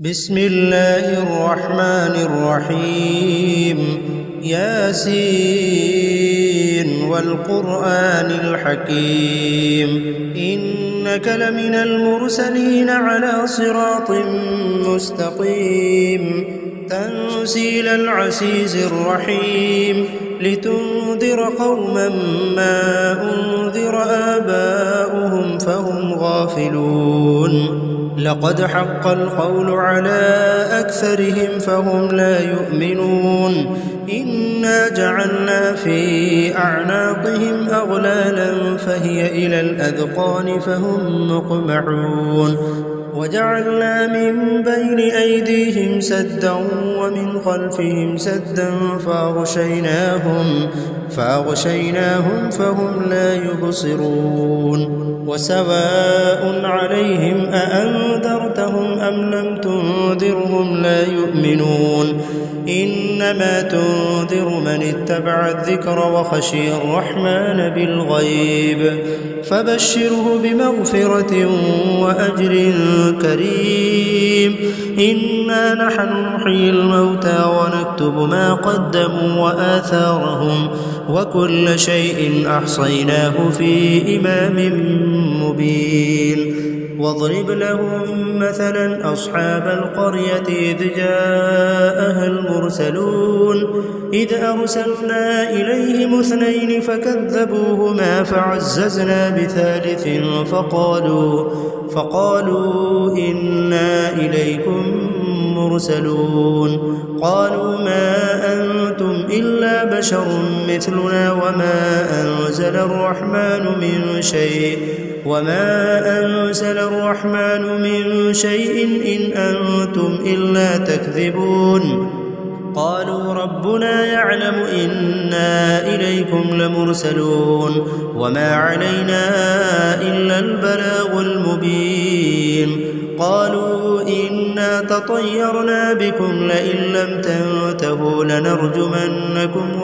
بسم الله الرحمن الرحيم ياسين والقرآن الحكيم إنك لمن المرسلين على صراط مستقيم تنزيل العزيز الرحيم لتنذر قوما ما أنذر آباؤهم فهم غافلون لقد حق القول على أكثرهم فهم لا يؤمنون إنا جعلنا في أعناقهم أغلالا فهي إلى الأذقان فهم مقمحون وجعلنا من بين أيديهم سدا ومن خلفهم سدا فأغشيناهم فهم لا يبصرون وسواء عليهم أأنذرتهم أم لم تنذرهم لا يؤمنون إنما تنذر من اتبع الذكر وخشي الرحمن بالغيب فبشره بمغفرة وأجر كريم إنا نحن نحيي الموتى ونكتب ما قدموا وآثارهم وكل شيء أحصيناه في إمام مبين واضرب لهم مثلا أصحاب القرية إذ جاءها المرسلون إذ أرسلنا إليهم اثنين فكذبوهما فعززنا بثالث فقالوا إنا إليكم مرسلون قالوا ما أنتم إلا بشر مثلنا وما أنزل الرحمن من شيء إن أنتم إلا تكذبون قالوا ربنا يعلم إنا إليكم لمرسلون وما علينا إلا البلاغ المبين قالوا إنا تطيرنا بكم لئن لم تنتهوا لنرجمنكم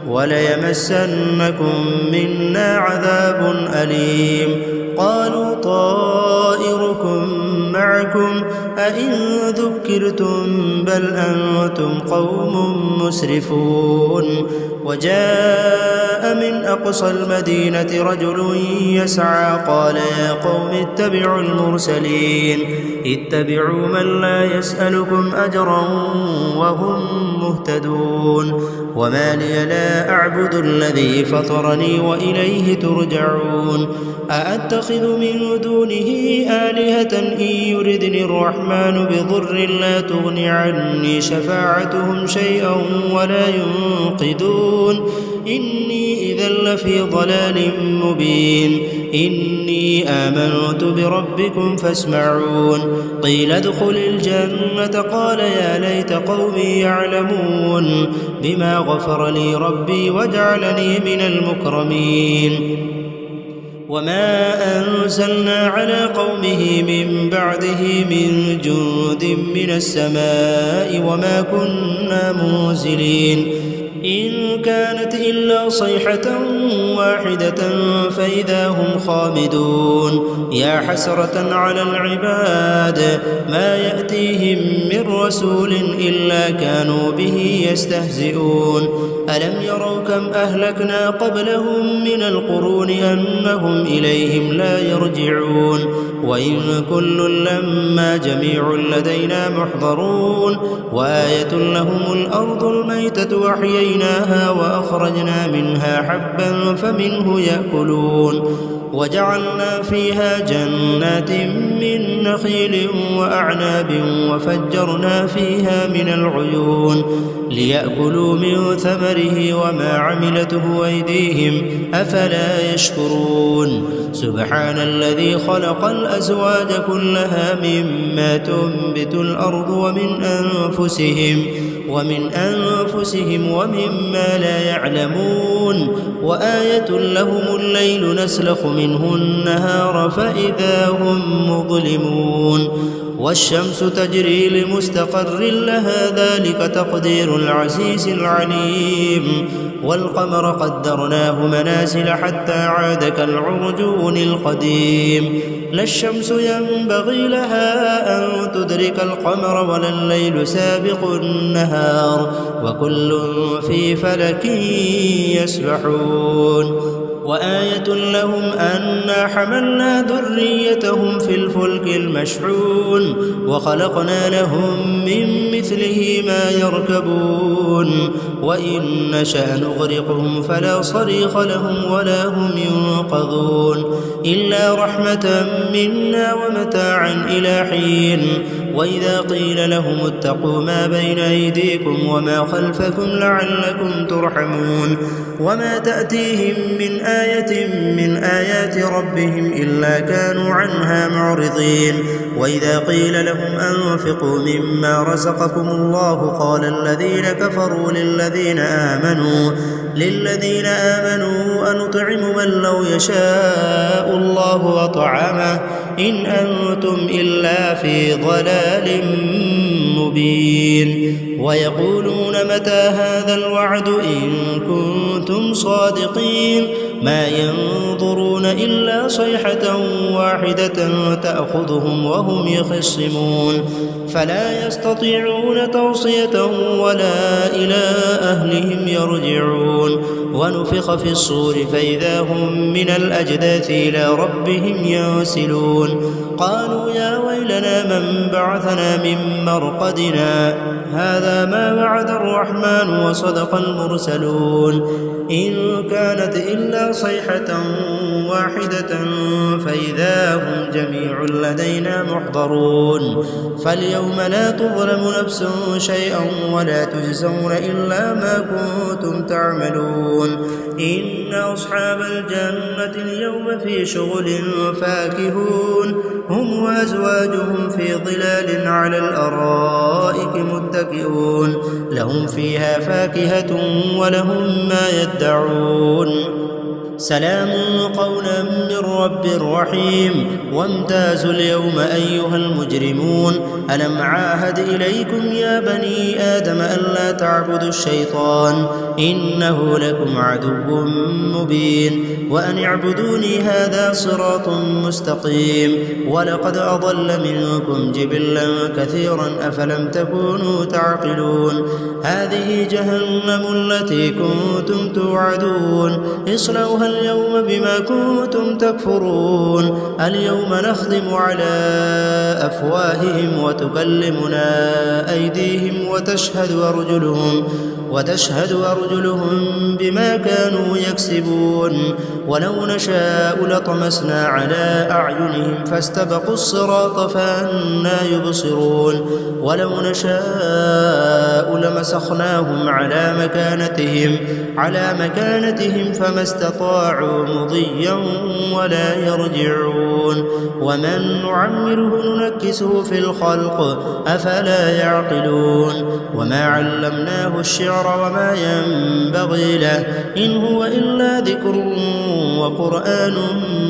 وليمسنكم منا عذاب أليم قالوا طائركم معكم أئن ذكرتم بل أنتم قوم مسرفون وجاء من أقصى المدينة رجل يسعى قال يا قوم اتبعوا المرسلين اتبعوا من لا يسألكم أجرا وهم مهتدون وما لي لا أعبد الذي فطرني وإليه ترجعون أأتخذ من دونه آلهة إن يردني الرحمن بضر لا تغن عني شفاعتهم شيئا ولا ينقذون إني إذا لفي ضلال مبين إني آمنت بربكم فاسمعون قيل ادخل الجنة قال يا ليت قومي يعلمون بما غفر لي ربي وجعلني من المكرمين وما أنزلنا على قومه من بعده من جند من السماء وما كنا منزلين إن كانت إلا صيحة واحدة فإذا هم خامدون يا حسرة على العباد ما يأتيهم من رسول إلا كانوا به يستهزئون ألم يروا كم أهلكنا قبلهم من القرون أنهم إليهم لا يرجعون وإن كل لما جميع لدينا محضرون وآية لهم الأرض الميتة وأحييناها وأخرجنا منها حبا فمنه يأكلون وجعلنا فيها جنات من نخيل وأعناب وفجرنا فيها من العيون ليأكلوا من ثمره وما عملته أيديهم أفلا يشكرون سبحان الذي خلق الأزواج كلها مما تنبت الأرض ومن أنفسهم ومما لا يعلمون وآية لهم الليل نسلخ منه النهار فإذا هم مظلمون والشمس تجري لمستقر لها ذلك تقدير العزيز العليم والقمر قدرناه منازل حتى عاد كالعرجون القديم لا الشمس ينبغي لها أن تدرك القمر ولا الليل سابق النهار وكل في فلك يسبحون وآية لهم أنا حملنا ذريتهم في الفلك المشحون وخلقنا لهم من مثله ما يركبون وإن نشأ نغرقهم فلا صريخ لهم ولا هم ينقذون إلا رحمة منا ومتاعا إلى حين وإذا قيل لهم اتقوا ما بين أيديكم وما خلفكم لعلكم ترحمون وما تأتيهم من آية من آيات ربهم إلا كانوا عنها معرضين وإذا قيل لهم أنفقوا مما رزقكم الله قال الذين كفروا للذين آمنوا أنطعم من لو يشاء الله أطعمه إن أنتم إلا في ضلال مبين ويقولون متى هذا الوعد إن كنتم صادقين ما ينظرون إلا صيحة واحدة تأخذهم وهم يخصمون فلا يستطيعون توصية ولا إلى أهلهم يرجعون ونفخ في الصور فإذا هم من الأجداث إلى ربهم ينسلون قالوا يا ويلنا من بعثنا من مرقدنا هذا ما وعد الرحمن وصدق المرسلون إن كانت إلا صيحة واحدة فإذا هم جميع لدينا محضرون فاليوم لا تظلم نفس شيئا ولا تجزون إلا ما كنتم تعملون إن أصحاب الجنة اليوم في شغل فاكهون هم وأزواجهم في ظلال على الأرائك متكئون لهم فيها فاكهة ولهم ما يدعون سلام قولا من رب رحيم وامتازوا اليوم أيها المجرمون ألم عاهد إليكم يا بني آدم ألا تعبدوا الشيطان إنه لكم عدو مبين وأن اعبدوني هذا صراط مستقيم ولقد أضل منكم جبلا كثيرا أفلم تكونوا تعقلون هذه جهنم التي كنتم توعدون اصلوها اليوم بما كنتم تكفرون اليوم نختم على أفواههم وتكلمنا أيديهم وتشهد أرجلهم بما كانوا يكسبون ولو نشاء لطمسنا على أعينهم فاستبقوا الصراط فأنى يبصرون ولو نشاء لمسخناهم على مكانتهم فما استطاعوا مضيا ولا يرجعون ومن نعمره ننكسه في الخلق أفلا يعقلون وما علمناه الشعر وما ينبغي له إن هو إلا ذكر وقرآن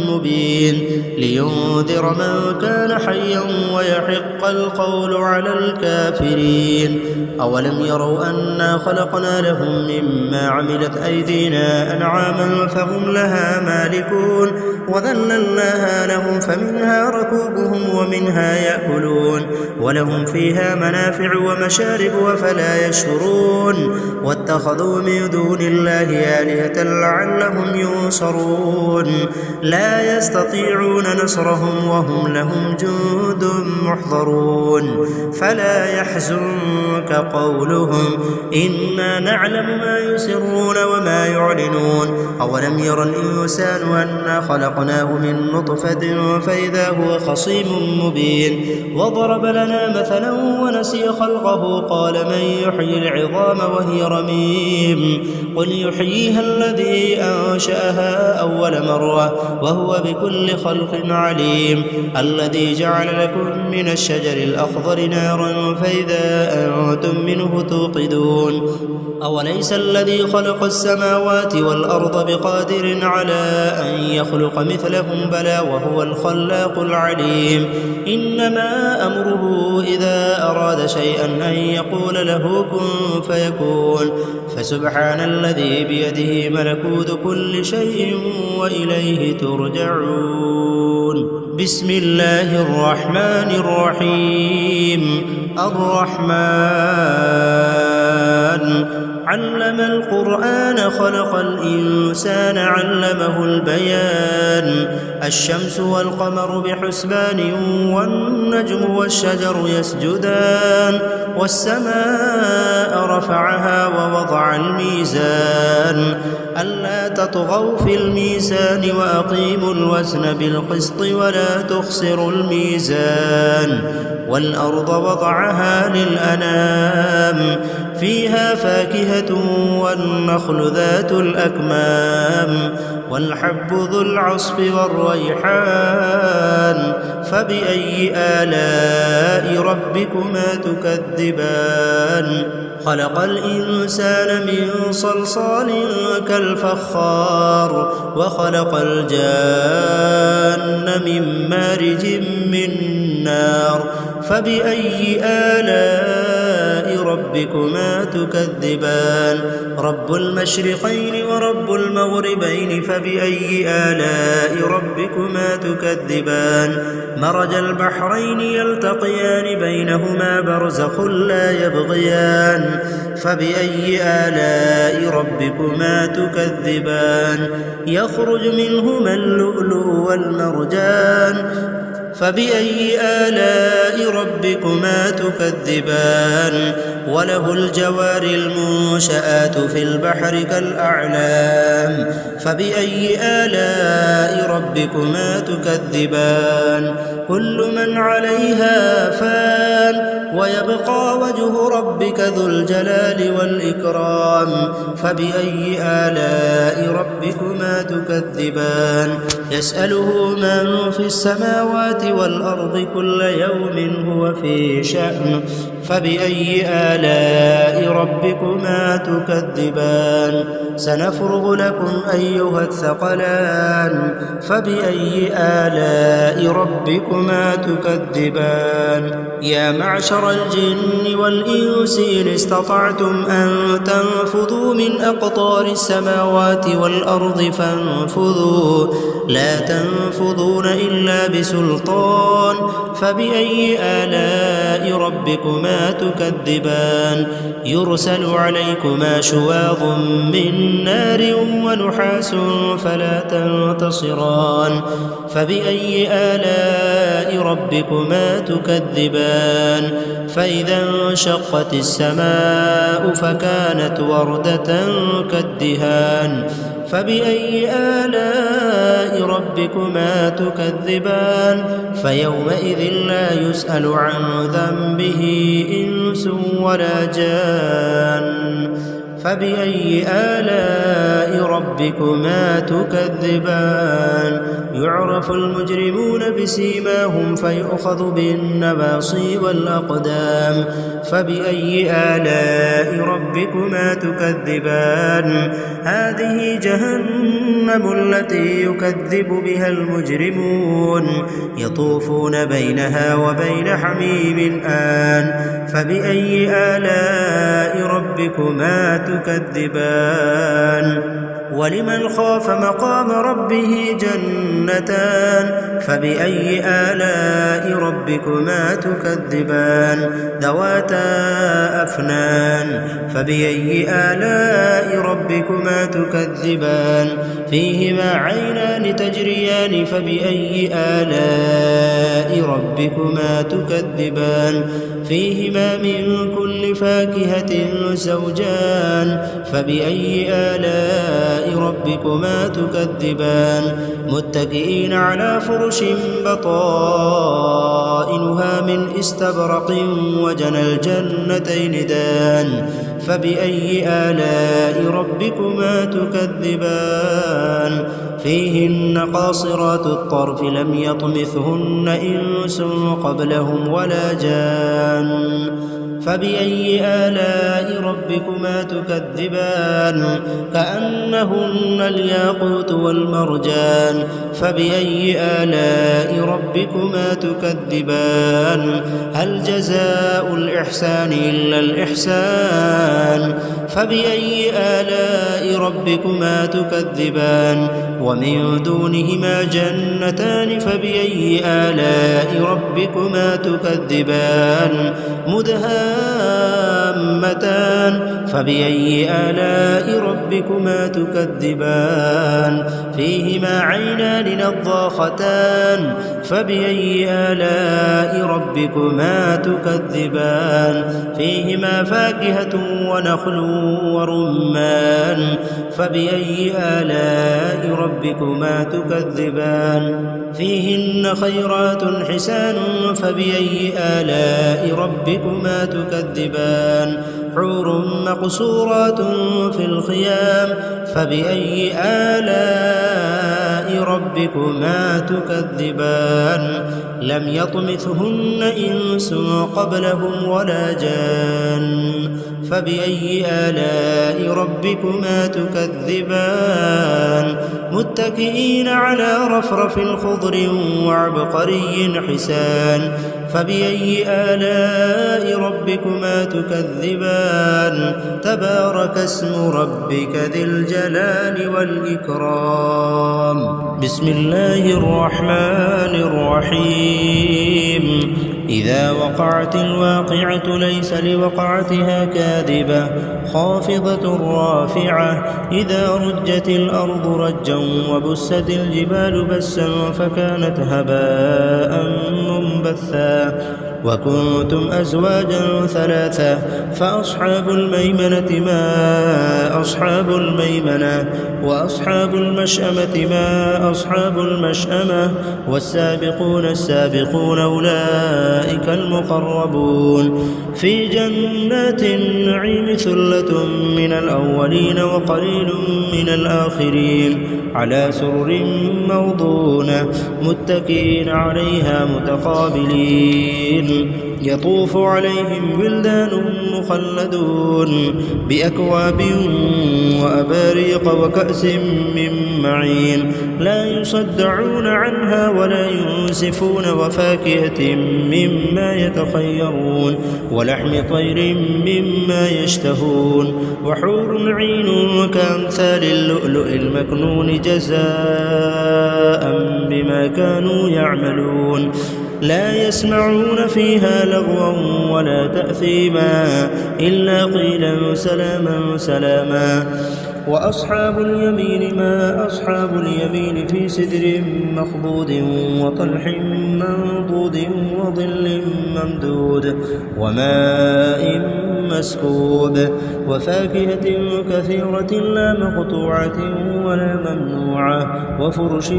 مبين لينذر من كان حيا ويحق القول على الكافرين أولم يروا أنا خلقنا لهم مما عملت أيدينا أنعاما فهم لها مالكون وذللناها لهم فمنها ركوبهم ومنها يأكلون ولهم فيها منافع ومشارب وفلا يشعرون واتخذوا من دون الله آلهة لعلهم ينصرون لا يستطيعون نصرهم وهم لهم جند محضرون فلا يحزنك قولهم إنا نعلم ما يسرون وما يعلنون أولم ير الإنسان أنا خلقناه من نطفة فإذا هو خصيم مبين وضرب لنا مثلا ونسي خلقه قال من يحيي العظام وهي رميم قل يحييها الذي أنشأها أول مرة وهو بكل خلق عليم الذي جعل لكم من الشجر الأخضر نارا فإذا أنتم منه توقدون أوليس الذي خلق السماوات والأرض بقادر على أن يخلق مثلهم بلى وهو الخلاق العليم إنما أمره إذا أراد شيئا أن يقول له كن فيكون فسبحان الذي بيده ملكوت كل شيء وإليه ترجعون بسم الله الرحمن الرحيم الرحمن علم القرآن خلق الإنسان علمه البيان الشمس والقمر بحسبان والنجم والشجر يسجدان والسماء رفعها ووضع الميزان ألا تطغوا في الميزان وأقيموا الوزن بالقسط ولا تخسروا الميزان والأرض وضعها للأنام فيها فاكهة والنخل ذات الأكمام والحب ذو العصف والريحان فبأي آلاء ربكما تكذبان خلق الإنسان من صلصال كالفخار وخلق الجان من مارج من نار فبأي آلاء ربكما تكذبان رب المشرقين ورب المغربين فبأي آلاء ربكما تكذبان مرج البحرين يلتقيان بينهما برزخ لا يبغيان فبأي آلاء ربكما تكذبان يخرج منهما اللؤلؤ والمرجان فبأي آلاء ربكما تكذبان وله الجوار المنشآت في البحر كالأعلام فبأي آلاء ربكما تكذبان كل من عليها فان ويبقى وجه ربك ذو الجلال والإكرام فبأي آلاء ربكما تكذبان يسأله من في السماوات والأرض كل يوم هو في شأن فبأي آلاء ربكما تكذبان سنفرغ لكم أيها الثقلان فبأي آلاء ربكما تكذبان يا معشر الجن والإنس إن استطعتم أن تنفذوا من أقطار السماوات والأرض فانفذوا لا تنفذون إلا بسلطان فبأي آلاء ربكما تكذبان يرسل عليكما شواظ من نار ونحاس فلا تنتصران فبأي آلاء ربكما تكذبان فإذا انشقت السماء فكانت وردة كالدهان فبأي آلاء ربكما تكذبان فيومئذ لا يسأل عن ذنبه إنس ولا جان فبأي آلاء ربكما تكذبان يعرف المجرمون بسيماهم فيؤخذ بالنواصي والأقدام فبأي آلاء ربكما تكذبان هذه جهنم التي يكذب بها المجرمون يطوفون بينها وبين حميم آن فبأي آلاء ربكما تكذبان ولمن خاف مقام ربه جنتان فبأي آلاء ربكما تكذبان ذواتا أفنان فبأي آلاء ربكما تكذبان فيهما عينان تجريان فبأي آلاء ربكما تكذبان فيهما من كل فاكهة زوجان فبأي آلاء ربكما تكذبان متكئين على فرش بطائنها من استبرق وجنى الجنتين دان فبأي آلاء ربكما تكذبان فيهن قاصرات الطرف لم يطمثهن إنس قبلهم ولا جان فبأي آلاء ربكما تكذبان كأنهن الياقوت والمرجان فبأي آلاء ربكما تكذبان هل جزاء الإحسان إلا الإحسان فبأي آلاء ربكما تكذبان ومن دونهما جنتان فبأي آلاء ربكما تكذبان مدهامتان فبأي آلاء ربكما تكذبان فيهما عينان نضاختان فبأي آلاء ربكما تكذبان فيهما فاكهة ونخل ورمان فبأي آلاء ربكما تكذبان فيهن خيرات حسان فبأي آلاء ربكما تكذبان حور مقصورات في الخيام فبأي آلاء ربكما تكذبان لم يطمثهن إنس قبلهم ولا جان فبأي آلاء ربكما تكذبان متكئين على رفرف خضر وعبقري حسان فبأي آلاء ربكما تكذبان تبارك اسم ربك ذي الجلال والإكرام بسم الله الرحمن الرحيم إذا وقعت الواقعة ليس لوقعتها كاذبة خافضة رافعة إذا رجت الأرض رجا وبست الجبال بسا فكانت هباء منبثا وكنتم أزواجا ثلاثة فأصحاب الميمنة ما أصحاب الميمنة وأصحاب المشأمة ما أصحاب المشأمة والسابقون السابقون أولئك المقربون في جنات النعيم ثلة من الأولين وقليل من الآخرين على سرر موضونة متكئين عليها متقابلين يطوف عليهم ولدان مخلدون بأكواب وأباريق وكأس من معين لا يصدعون عنها ولا ينزفون وفاكهة مما يتخيرون ولحم طير مما يشتهون وحور عين كأمثال اللؤلؤ المكنون جزاء بما كانوا يعملون لا يسمعون فيها لغوا ولا تأثيما إلا قيلا سلاما سلاما وأصحاب اليمين ما أصحاب اليمين في سدر مخضود وطلح منضود وظل ممدود وماء مسكوب وفاكهة كثيرة لا مقطوعة ولا ممنوعة وفرش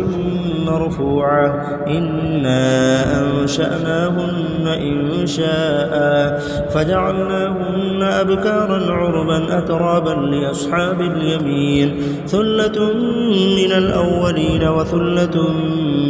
مرفوعة إنا أنشأناهن إنشاء فجعلناهن أبكارا عربا أترابا لأصحاب اليمين ثلة من الأولين وثلة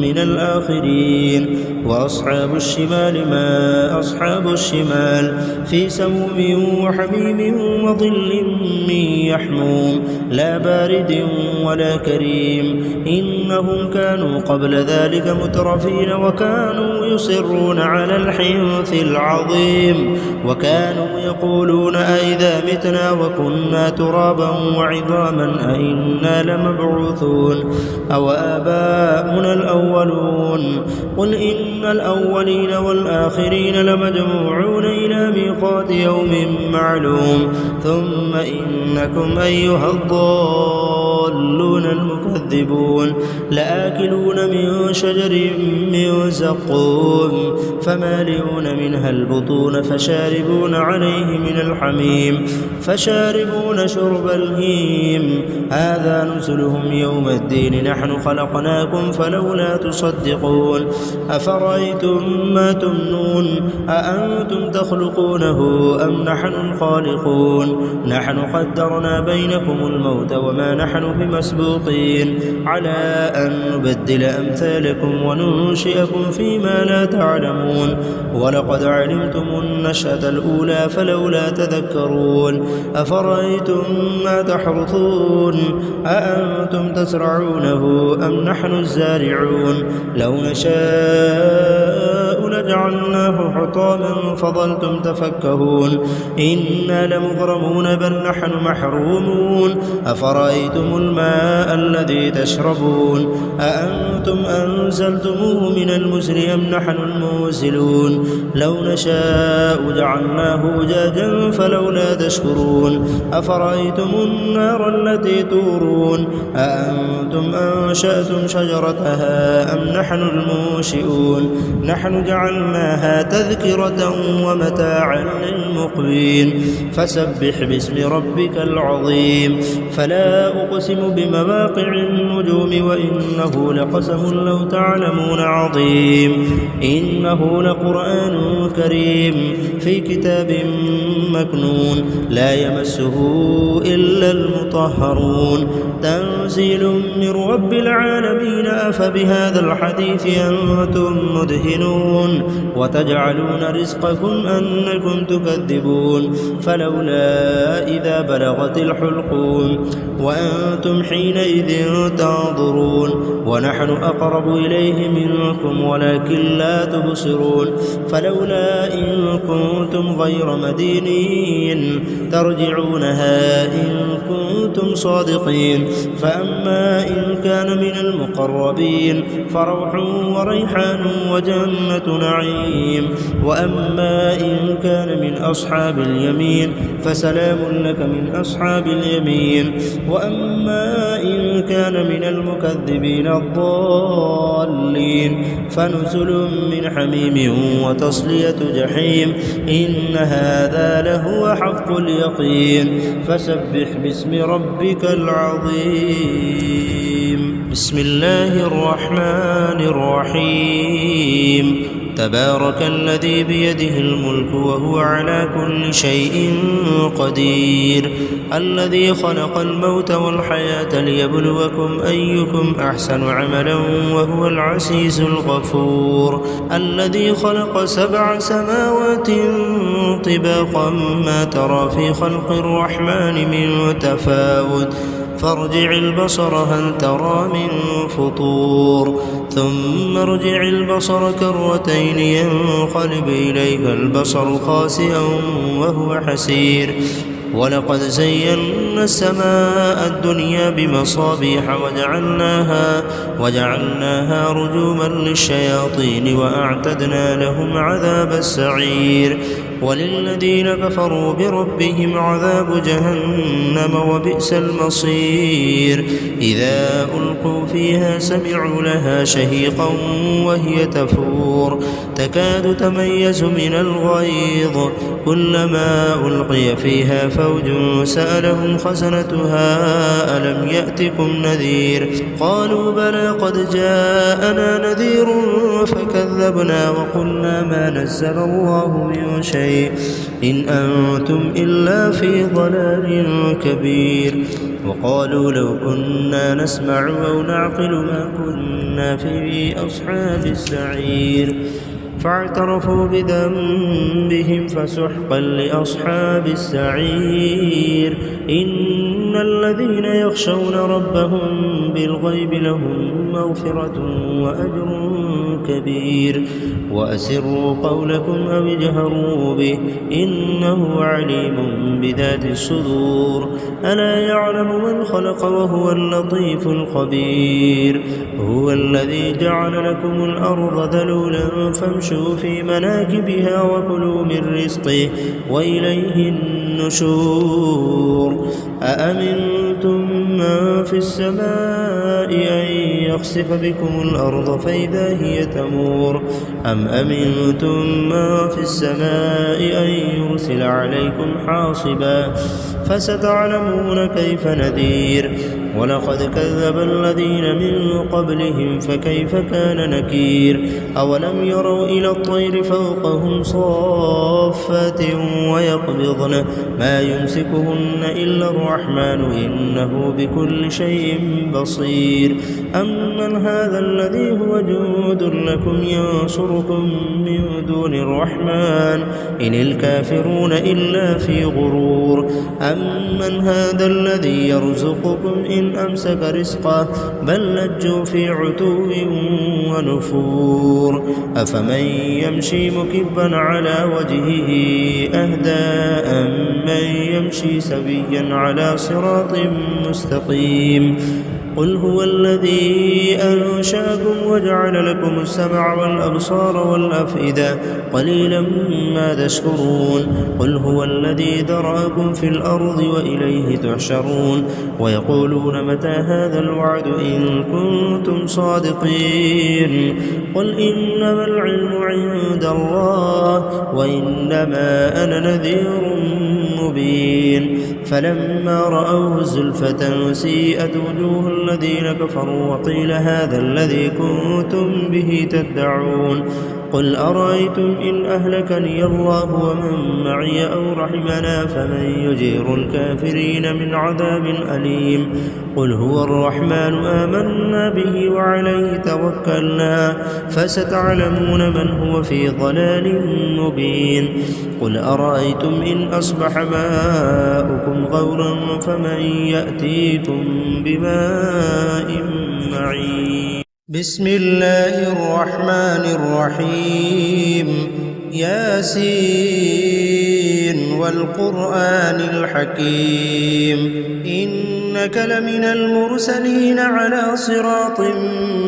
من الآخرين وأصحاب الشمال ما أصحاب الشمال في سموم وحميم وظل من يحموم لا بارد ولا كريم إنهم كانوا قبل ذلك مترفين وكانوا يصرون على الحنث العظيم وكانوا يقولون أئذا متنا وكنا ترابا وعظاما أئنا لمبعوثون أو آباؤنا الأولون قل إن الأولين والآخرين لمجموعون إلى ميقات يوم معلوم ثم إنكم أيها الضالون المكذبون لآكلون من شجر من زقوم فمالئون منها البطون فشاربون عليه من الحميم فشاربون شرب الهيم هذا نزلهم يوم الدين نحن خلقناكم فلولا تصدقون أفرأيتم ما تمنون أأنتم تخلقونه أم نحن الخالقون نحن قدرنا بينكم الموت وما نحن بميتين المسبوقين على أن نبدل أمثالكم وننشئكم فيما لا تعلمون ولقد علمتم النشأة الأولى فلولا تذكرون أفرأيتم ما تحرثون أأنتم تزرعونه أم نحن الزارعون لو نشاء لجعلناه حطاما فظلتم تفكهون إنا لمغرمون بل نحن محرومون أفرأيتم الماء الذي تشربون أأنتم أنزلتموه من المزن أم نحن المنزلون لو نشاء جعلناه أجاجا فلولا تشكرون أفرأيتم النار التي تورون أأنتم أنشأتم شجرتها أم نحن المنشئون نحن جعلناها تذكرة ومتاعا للمقوين فسبح باسم ربك العظيم فلا أقسم بمواقع النجوم وإنه لقسم لو تعلمون عظيم إنه لقرآن كريم في كتاب مكنون لا يمسه إلا المطهرون تنزيل من رب العالمين أفبهذا الحديث أنتم مدهنون وتجعلون رزقكم أنكم تكذبون فلولا إذا بلغت الحلقوم وأنتم حينئذ تنظرون ونحن أقرب إليه منكم ولكن لا تبصرون فلولا إن كنتم غير مدينين ترجعونها إن كنتم صادقين فأما إن كان من المقربين فروح وريحان وجنة نعيم وأما إن كان من أصحاب اليمين فسلام لك من أصحاب اليمين وأما إن كان من المكذبين الضالين فنزل من حميم وتصلية جحيم إن هذا لهو حق اليقين فسبح باسم ربك العظيم بسم الله الرحمن الرحيم تبارك الذي بيده الملك وهو على كل شيء قدير الذي خلق الموت والحياة ليبلوكم أيكم أحسن عملا وهو العزيز الغفور الذي خلق 7 سماوات طباقا ما ترى في خلق الرحمن من تفاوت فارجع البصر هل ترى من فطور ثم ارجع البصر كرتين ينقلب إليك البصر خاسئا وهو حسير ولقد زينا السماء الدنيا بمصابيح وجعلناها رجوما للشياطين وأعتدنا لهم عذاب السعير وللذين كفروا بربهم عذاب جهنم وبئس المصير إذا ألقوا فيها سمعوا لها شهيقا وهي تفور تكاد تميز من الغيظ كلما ألقي فيها فوج سألهم خزنتها ألم يأتكم نذير قالوا بلى قد جاءنا نذير فكذبنا وقلنا ما نزل الله من شيء إن أنتم إلا في ضلال كبير وقالوا لو كنا نسمع أو نعقل ما كنا في أصحاب السعير فاعترفوا بذنبهم فسحقا لأصحاب السعير إن الذين يخشون ربهم بالغيب لهم مغفرة وأجر كبير وأسروا قولكم أو اجهروا به إنه عليم بذات الصدور ألا يعلم من خلق وهو اللطيف الخبير هو الذي جعل لكم الأرض ذلولا فامشوا في مناكبها وكلوا من رزقه وإليه النشور أأمنتم من في السماء أن يخسف بكم الأرض فإذا هي تمور أم أمنتم من في السماء أن يرسل عليكم حاصبا فستعلمون كيف نذير ولقد كذب الذين من قبلهم فكيف كان نكير أولم يروا إلى الطير فوقهم صافات ويقبضن ما يمسكهن إلا الرحمن إنه بكل شيء بصير أمن هذا الذي هو جند لكم ينصركم من دون الرحمن إن الكافرون إلا في غرور أمن هذا الذي يرزقكم إن أمسك رزقه بل لجوا في عتو ونفور أفمن يمشي مكبا على وجهه أهدى أمن يمشي سويا على صراط مستقيم قل هو الذي أنشأكم وجعل لكم السمع والأبصار والأفئدة قليلا ما تشكرون قل هو الذي ذرأكم في الأرض وإليه تحشرون ويقولون متى هذا الوعد إن كنتم صادقين قل إنما العلم عند الله وإنما أنا نذير مبين فلما رأوه زلفة سيئت وجوه الذين كفروا وقيل هذا الذي كنتم به تدعون قل أرأيتم إن أهلكني الله ومن معي أو رحمنا فمن يجير الكافرين من عذاب أليم قل هو الرحمن آمنا به وعليه توكلنا فستعلمون من هو في ضلال مبين قل أرأيتم إن أصبح ماؤكم غورا فمن يأتيكم بماء معين بسم الله الرحمن الرحيم ياسين والقرآن الحكيم إنك لمن المرسلين على صراط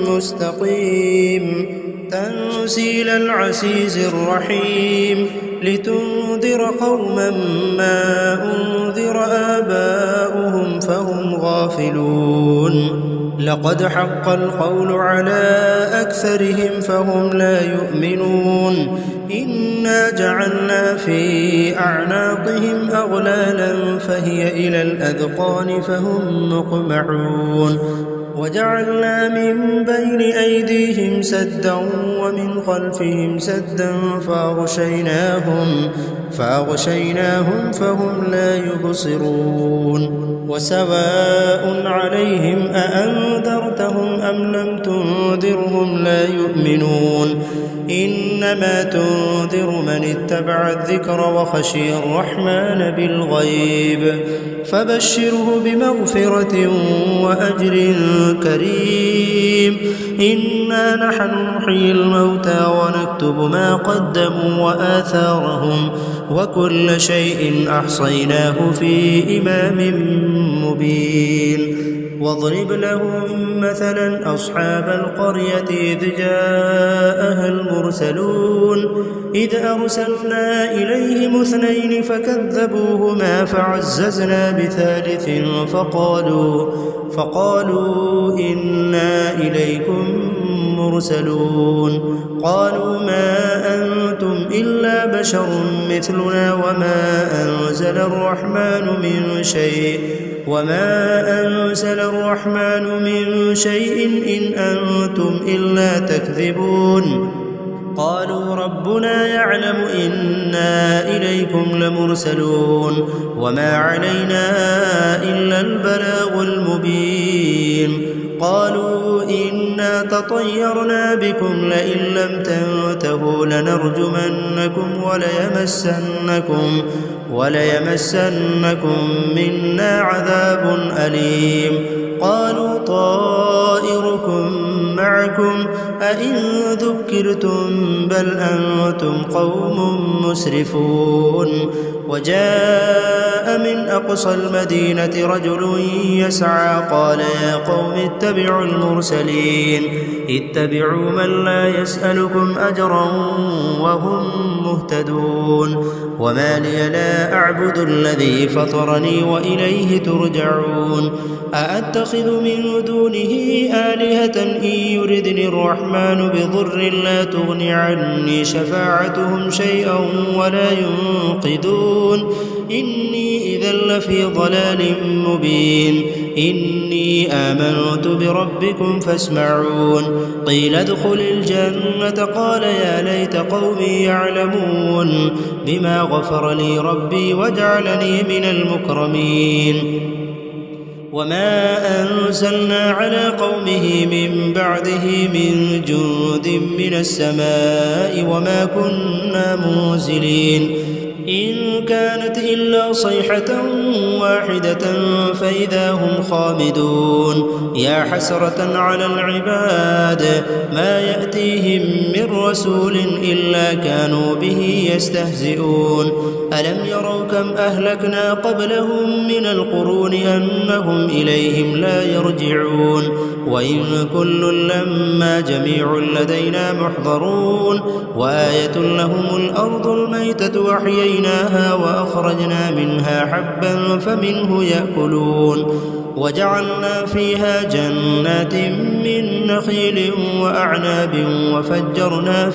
مستقيم تنزيل العزيز الرحيم لتنذر قوما ما أنذر آباؤهم فهم غافلون لقد حق القول على أكثرهم فهم لا يؤمنون إنا جعلنا في أعناقهم أغلالا فهي إلى الأذقان فهم مقمحون وجعلنا من بين أيديهم سدا ومن خلفهم سدا فأغشيناهم فهم لا يبصرون وسواء عليهم أأنذرتهم أم لم تنذرهم لا يؤمنون إنما تنذر من اتبع الذكر وخشي الرحمن بالغيب فبشره بمغفرة وأجر كريم إنا نحن نحيي الموتى ونكتب ما قدموا وآثارهم وكل شيء أحصيناه في إمام مبين واضرب لهم مثلا أصحاب القرية إذ جاءها المرسلون إذ أرسلنا إليهم اثنين فكذبوهما فعززنا بثالث فقالوا إنا إليكم مرسلون قالوا ما أنتم إلا بشر مثلنا وما أنزل الرحمن من شيء إن أنتم إلا تكذبون قالوا ربنا يعلم إنا إليكم لمرسلون وما علينا إلا البلاغ المبين قالوا إنا تطيرنا بكم لئن لم تنتهوا لنرجمنكم وليمسنكم منا عذاب أليم قالوا طائركم معكم أئن ذكرتم بل أنتم قوم مسرفون وجاء من أقصى المدينة رجل يسعى قال يا قوم اتبعوا المرسلين اتبعوا من لا يسألكم أجرا وهم مهتدون وما لي لا أعبد الذي فطرني وإليه ترجعون أأتخذ من دونه آلهة إن يردني الرحمن بضر لا تغن عني شفاعتهم شيئا ولا ينقذون إني إذا لفي ضلال مبين إني آمنت بربكم فاسمعون قيل ادخل الجنة قال يا ليت قومي يعلمون بما غفر لي ربي وجعلني من المكرمين وما أنزلنا على قومه من بعده من جند من السماء وما كنا منزلين إن كانت إلا صيحة واحدة فإذا هم خامدون يا حسرة على العباد ما يأتيهم من رسول إلا كانوا به يستهزئون ألم يروا كم أهلكنا قبلهم من القرون أنهم إليهم لا يرجعون وإن كل لما جميع لدينا محضرون وآية لهم الأرض الميتة وأحييناها وأخرجنا منها حبا فمنه يأكلون وجعلنا فيها جنات من نخيل وأعناب وفجرنا